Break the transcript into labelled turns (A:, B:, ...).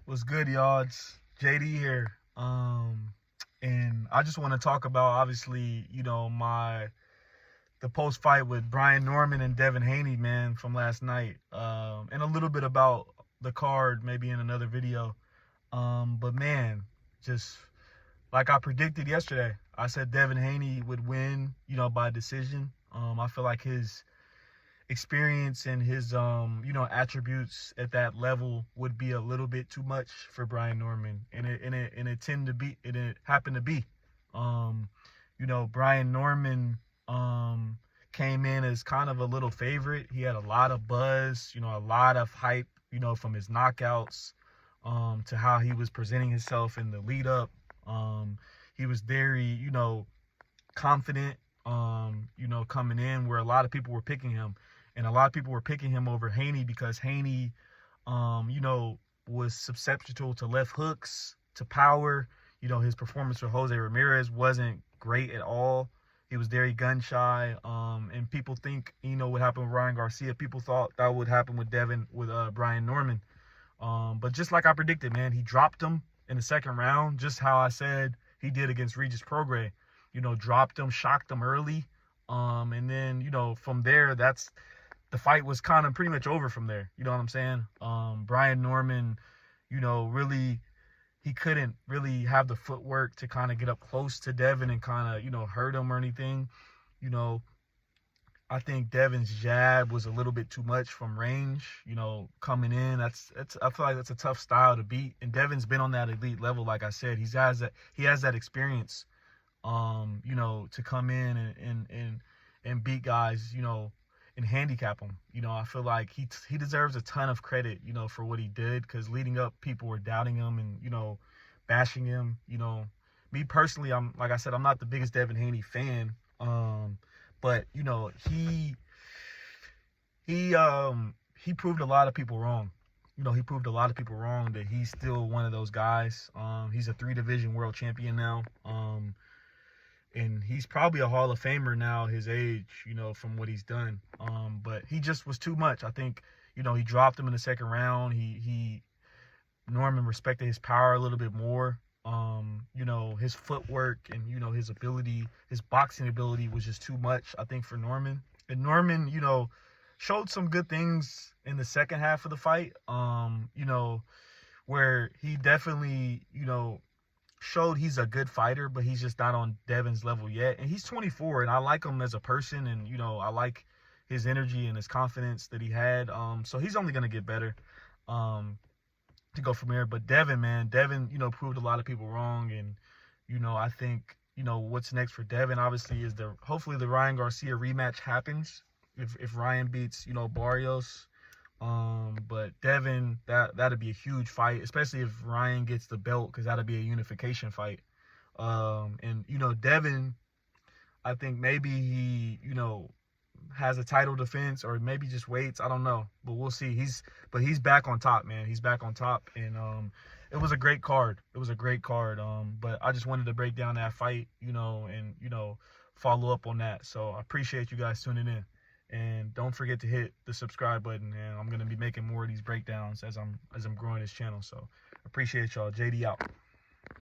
A: What's good, y'all? It's JD here. And I just want to talk about obviously, the post fight with Brian Norman and Devin Haney, man, from last night. And a little bit about the card, maybe in another video. But man, just like I predicted yesterday, I said Devin Haney would win, by decision. I feel like his experience and his attributes at that level would be a little bit too much for Brian Norman, and it happened to be. Um, Brian Norman came in as kind of a little favorite. He had a lot of buzz, a lot of hype, from his knockouts to how he was presenting himself in the lead up. He was very, confident, coming in where a lot of people were picking him. And a lot of people were picking him over Haney because Haney, was susceptible to left hooks, to power. His performance with Jose Ramirez wasn't great at all. He was very gun shy. And people think, what happened with Ryan Garcia. People thought that would happen with Brian Norman. But just like I predicted, man, he dropped him in the second round, just how I said he did against Regis Prograis. Dropped him, shocked him early. And then, from there, the fight was kind of pretty much over from there. You know what I'm saying? Brian Norman, really, he couldn't really have the footwork to kind of get up close to Devin and kind of, hurt him or anything. I think Devin's jab was a little bit too much from range, coming in. I feel like that's a tough style to beat. And Devin's been on that elite level, like I said. He has that experience, to come in and beat guys, and handicap him. I feel like he deserves a ton of credit, for what he did, because leading up, people were doubting him and, bashing him. Me personally, I'm not the biggest Devin Haney fan. But he proved a lot of people wrong. He proved a lot of people wrong that he's still one of those guys. He's a 3-division world champion now. And he's probably a Hall of Famer now, his age, from what he's done. But he just was too much. I think, he dropped him in the second round. Norman respected his power a little bit more. His footwork and, his ability, his boxing ability was just too much, I think, for Norman. And Norman, showed some good things in the second half of the fight, where he definitely, showed he's a good fighter, but he's just not on Devin's level yet. And he's 24, and I like him as a person, and, I like his energy and his confidence that he had. So he's only going to get better. To go from there. But Devin, proved a lot of people wrong. And, I think, what's next for Devin, obviously, is hopefully the Ryan Garcia rematch happens if Ryan beats, Barrios. But Devin, that'd be a huge fight, especially if Ryan gets the belt, because that'd be a unification fight. And, Devin, I think maybe he, has a title defense, or maybe just waits. I don't know, but we'll see. He's back on top, man. He's back on top, and it was a great card. But I just wanted to break down that fight, and follow up on that. So I appreciate you guys tuning in, and don't forget to hit the subscribe button. And I'm gonna be making more of these breakdowns as I'm growing this channel. So appreciate y'all. JD out.